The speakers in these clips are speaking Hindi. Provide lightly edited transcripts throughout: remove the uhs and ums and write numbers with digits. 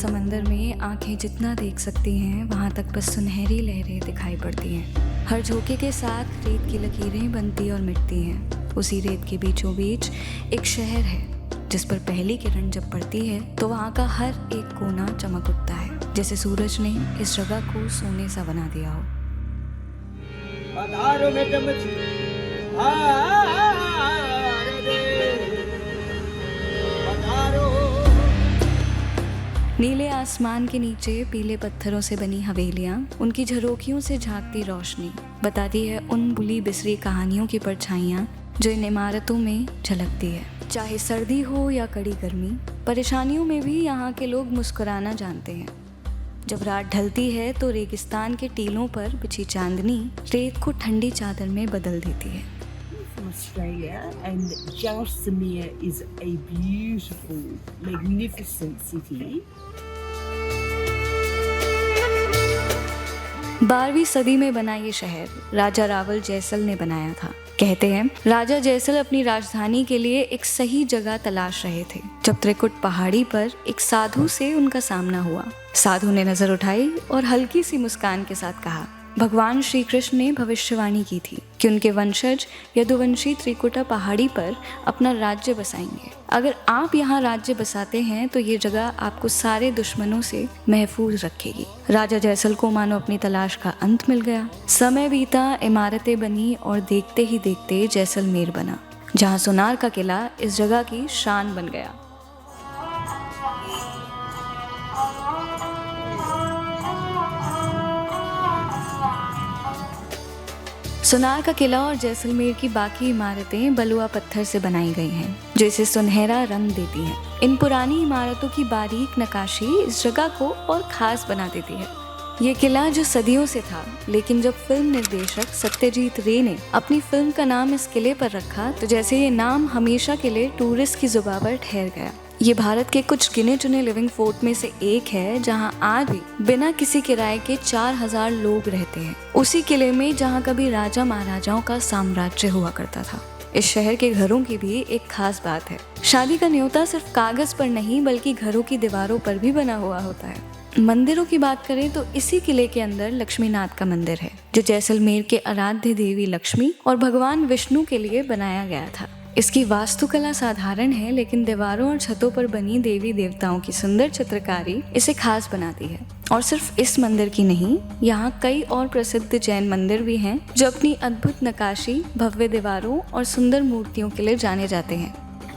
समंदर में आंखें जितना देख सकती हैं वहाँ तक बस सुनहरी लहरें दिखाई पड़ती हैं। हर झोंके के साथ रेत की लकीरें बनती और मिटती हैं। उसी रेत के बीचों बीच एक शहर है जिस पर पहली किरण जब पड़ती है तो वहाँ का हर एक कोना चमक उठता है, जैसे सूरज ने इस जगह को सोने सा बना दिया हो। नीले आसमान के नीचे पीले पत्थरों से बनी हवेलियाँ, उनकी झरोखियों से झांकती रोशनी बताती है उन बुली बिसरी कहानियों की परछाइयाँ जो इन इमारतों में झलकती है। चाहे सर्दी हो या कड़ी गर्मी, परेशानियों में भी यहाँ के लोग मुस्कुराना जानते हैं। जब रात ढलती है तो रेगिस्तान के टीलों पर बिछी चांदनी रेत को ठंडी चादर में बदल देती है। Australia, and Jaisalmer is a beautiful, magnificent city. 12वीं सदी में बना ये शहर राजा रावल जैसल ने बनाया था। कहते हैं राजा जैसल अपनी राजधानी के लिए एक सही जगह तलाश रहे थे जब त्रिकुट पहाड़ी पर एक साधु से उनका सामना हुआ। साधु ने नजर उठाई और हल्की सी मुस्कान के साथ कहा, भगवान श्री कृष्ण ने भविष्यवाणी की थी कि उनके वंशज यदुवंशी त्रिकुटा पहाड़ी पर अपना राज्य बसाएंगे। अगर आप यहाँ राज्य बसाते हैं तो ये जगह आपको सारे दुश्मनों से महफूज रखेगी। राजा जैसल को मानो अपनी तलाश का अंत मिल गया। समय बीता, इमारतें बनी और देखते ही देखते जैसलमेर बना, जहाँ सोनार का किला इस जगह की शान बन गया। सोनार का किला और जैसलमेर की बाकी इमारतें बलुआ पत्थर से बनाई गई हैं जो इसे सुनहरा रंग देती हैं। इन पुरानी इमारतों की बारीक नक्काशी इस जगह को और खास बना देती है। ये किला जो सदियों से था, लेकिन जब फिल्म निर्देशक सत्यजीत रे ने अपनी फिल्म का नाम इस किले पर रखा तो जैसे ये नाम हमेशा के लिए टूरिस्ट की जुबान पर ठहर गया। ये भारत के कुछ गिने चुने लिविंग फोर्ट में से एक है जहां आज भी बिना किसी किराए के 4000 लोग रहते हैं। उसी किले में जहां कभी राजा महाराजाओं का साम्राज्य हुआ करता था। इस शहर के घरों की भी एक खास बात है। शादी का न्योता सिर्फ कागज पर नहीं बल्कि घरों की दीवारों पर भी बना हुआ होता है। मंदिरों की बात करें तो इसी किले के अंदर लक्ष्मीनाथ का मंदिर है जो जैसलमेर के आराध्य देवी लक्ष्मी और भगवान विष्णु के लिए बनाया गया था। इसकी वास्तुकला साधारण है, लेकिन दीवारों और छतों पर बनी देवी देवताओं की सुंदर चित्रकारी इसे खास बनाती है। और सिर्फ इस मंदिर की नहीं, यहाँ कई और प्रसिद्ध जैन मंदिर भी हैं जो अपनी अद्भुत नक्काशी, भव्य दीवारों और सुंदर मूर्तियों के लिए जाने जाते हैं।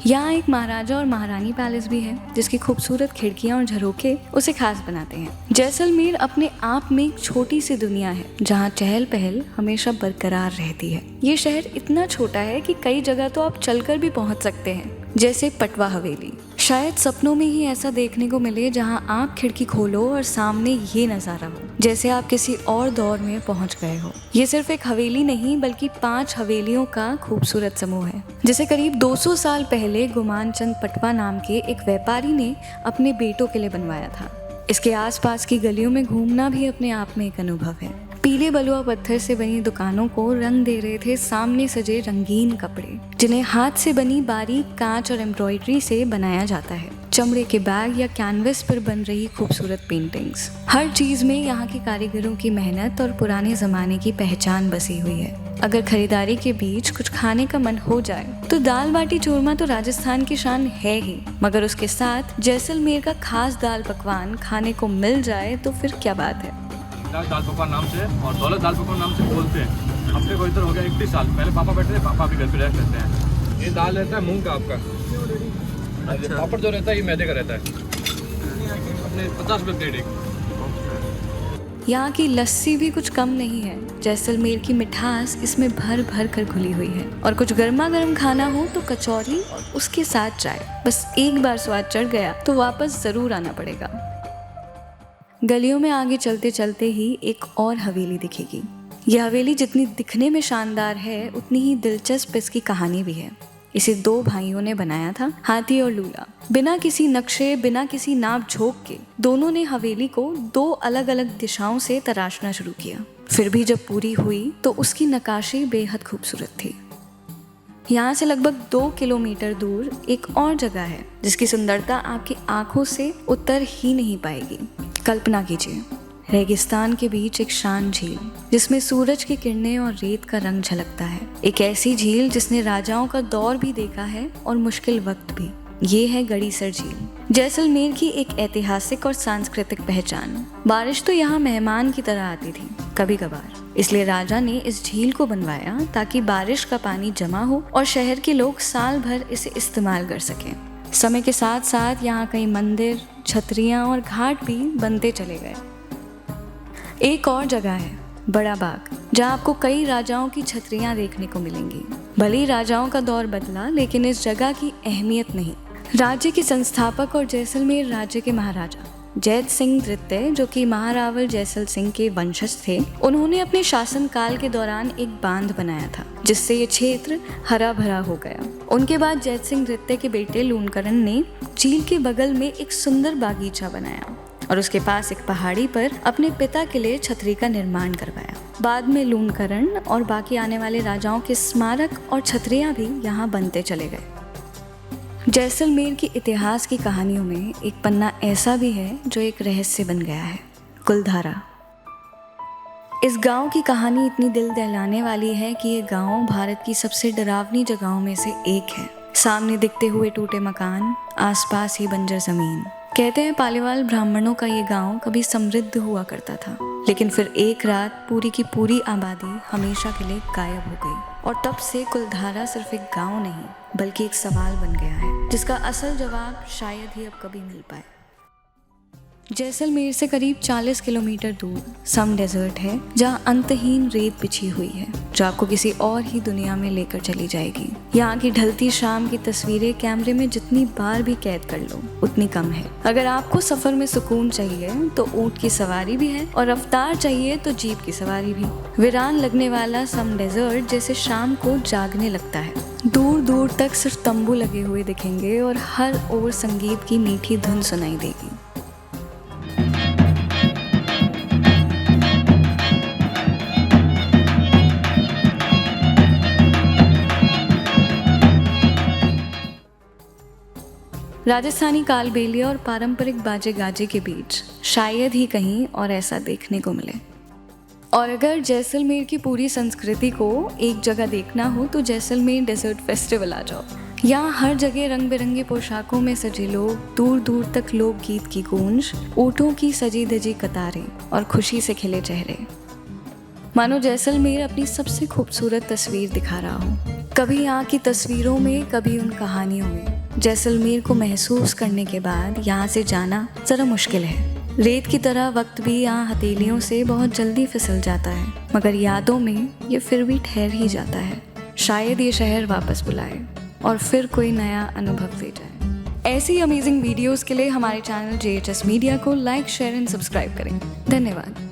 यहाँ एक महाराजा और महारानी पैलेस भी है जिसकी खूबसूरत खिड़कियाँ और झरोखे उसे खास बनाते हैं। जैसलमेर अपने आप में एक छोटी सी दुनिया है जहाँ चहल पहल हमेशा बरकरार रहती है। ये शहर इतना छोटा है कि कई जगह तो आप चलकर भी पहुँच सकते हैं, जैसे पटवा हवेली। शायद सपनों में ही ऐसा देखने को मिले जहां आप खिड़की खोलो और सामने ये नज़ारा हो, जैसे आप किसी और दौर में पहुंच गए हो। ये सिर्फ एक हवेली नहीं बल्कि 5 हवेलियों का खूबसूरत समूह है, जिसे करीब 200 साल पहले गुमान चंद पटवा नाम के एक व्यापारी ने अपने बेटों के लिए बनवाया था। इसके आसपास की गलियों में घूमना भी अपने आप में एक अनुभव है। पीले बलुआ पत्थर से बनी दुकानों को रंग दे रहे थे सामने सजे रंगीन कपड़े, जिन्हें हाथ से बनी बारीक कांच और एम्ब्रॉयडरी से बनाया जाता है। चमड़े के बैग या कैनवस पर बन रही खूबसूरत पेंटिंग्स, हर चीज में यहाँ के कारीगरों की मेहनत और पुराने जमाने की पहचान बसी हुई है। अगर खरीदारी के बीच कुछ खाने का मन हो जाए तो दाल बाटी चूरमा तो राजस्थान की शान है ही, मगर उसके साथ जैसलमेर का खास दाल पकवान खाने को मिल जाए तो फिर क्या बात है। दाल पकवान नाम से और दौलत दाल पकवान नाम से बोलते हैं। अपने को इधर हो गया 31 साल। पहले पापा बैठे थे, पापा भी घर पे रहते हैं। ये दाल रहता है मूंग का आपका। अच्छा। पापड़ जो रहता है ये मैदे का रहता है। अपने 50 रुपये प्लेट एक। यहाँ की लस्सी भी कुछ कम नहीं है। जैसलमेर की मिठास इसमें भर भर कर घुली हुई है। और कुछ गर्मा गर्म खाना हो तो कचौरी और उसके साथ चाय। बस एक बार स्वाद चढ़ गया तो वापस जरूर आना पड़ेगा। गलियों में आगे चलते चलते ही एक और हवेली दिखेगी। यह हवेली जितनी दिखने में शानदार है उतनी ही दिलचस्प इसकी कहानी भी है। इसे 2 भाइयों ने बनाया था, हाथी और लूला। बिना किसी नक्शे, बिना किसी नाप झोंक के दोनों ने हवेली को 2 अलग अलग दिशाओं से तराशना शुरू किया। फिर भी जब पूरी हुई तो उसकी नक्काशी बेहद खूबसूरत थी। यहाँ से लगभग 2 किलोमीटर दूर एक और जगह है जिसकी सुंदरता आपकी आंखों से उतर ही नहीं पाएगी। कल्पना कीजिए, रेगिस्तान के बीच एक शांत झील जिसमें सूरज की किरणें और रेत का रंग झलकता है। एक ऐसी झील जिसने राजाओं का दौर भी देखा है और मुश्किल वक्त भी। ये है गड़ीसर झील, जैसलमेर की एक ऐतिहासिक और सांस्कृतिक पहचान। बारिश तो यहाँ मेहमान की तरह आती थी कभी कभार, इसलिए राजा ने इस झील को बनवाया ताकि बारिश का पानी जमा हो और शहर के लोग साल भर इसे इस्तेमाल कर सकें। समय के साथ साथ यहाँ कई मंदिर, छतरियाँ और घाट भी बनते चले गए। एक और जगह है बड़ा बाग, जहाँ आपको कई राजाओं की छतरियाँ देखने को मिलेंगी। भले ही राजाओं का दौर बदला, लेकिन इस जगह की अहमियत नहीं। राज्य के संस्थापक और जैसलमेर राज्य के महाराजा जैत सिंह द्वितीय, जो कि महारावल जैसल सिंह के वंशज थे, उन्होंने अपने शासनकाल के दौरान एक बांध बनाया था जिससे ये क्षेत्र हरा भरा हो गया। उनके बाद जैत सिंह द्वितीय के बेटे लूणकरण ने झील के बगल में एक सुंदर बागीचा बनाया और उसके पास एक पहाड़ी पर अपने पिता के लिए छतरी का निर्माण करवाया। बाद में लूणकरण और बाकी आने वाले राजाओं के स्मारक और छतरियां भी यहाँ बनते चले गए। जैसलमेर की इतिहास की कहानियों में एक पन्ना ऐसा भी है जो एक रहस्य बन गया है, कुलधारा। इस गांव की कहानी इतनी दिल दहलाने वाली है कि ये गांव भारत की सबसे डरावनी जगहों में से एक है। सामने दिखते हुए टूटे मकान, आसपास ही बंजर जमीन। कहते हैं पालीवाल ब्राह्मणों का ये गांव कभी समृद्ध हुआ करता था, लेकिन फिर एक रात पूरी की पूरी आबादी हमेशा के लिए गायब हो गई और तब से कुलधारा सिर्फ एक गांव नहीं बल्कि एक सवाल बन गया है जिसका असल जवाब शायद ही अब कभी मिल पाए। जैसलमेर से करीब 40 किलोमीटर दूर सम डेजर्ट है, जहाँ अंतहीन रेत बिछी हुई है जो आपको किसी और ही दुनिया में लेकर चली जाएगी। यहाँ की ढलती शाम की तस्वीरें कैमरे में जितनी बार भी कैद कर लो उतनी कम है। अगर आपको सफर में सुकून चाहिए तो ऊंट की सवारी भी है और रफ्तार चाहिए तो जीप की सवारी भी। वीरान लगने वाला सम डेजर्ट जैसे शाम को जागने लगता है। दूर दूर तक सिर्फ तंबू लगे हुए दिखेंगे और हर ओर संगीत की मीठी धुन सुनाई देगी। राजस्थानी कालबेलिया और पारंपरिक बाजे गाजे के बीच शायद ही कहीं और ऐसा देखने को मिले। और अगर जैसलमेर की पूरी संस्कृति को एक जगह देखना हो तो जैसलमेर डेजर्ट फेस्टिवल आ जाओ। यहाँ हर जगह रंग बिरंगे पोशाकों में सजे लोग, दूर दूर तक लोकगीत की गूंज, ऊँटों की सजी धजी कतारें और खुशी से खिले चेहरे। मानो जैसलमेर अपनी सबसे खूबसूरत तस्वीर दिखा रहा हो, कभी यहाँ की तस्वीरों में, कभी उन कहानियों में। जैसलमेर को महसूस करने के बाद यहाँ से जाना जरा मुश्किल है। रेत की तरह वक्त भी यहाँ हथेलियों से बहुत जल्दी फिसल जाता है, मगर यादों में ये फिर भी ठहर ही जाता है। शायद ये शहर वापस बुलाए और फिर कोई नया अनुभव दे जाए। ऐसी अमेजिंग वीडियोस के लिए हमारे चैनल JHS मीडिया को लाइक, शेयर एंड सब्सक्राइब करें। धन्यवाद।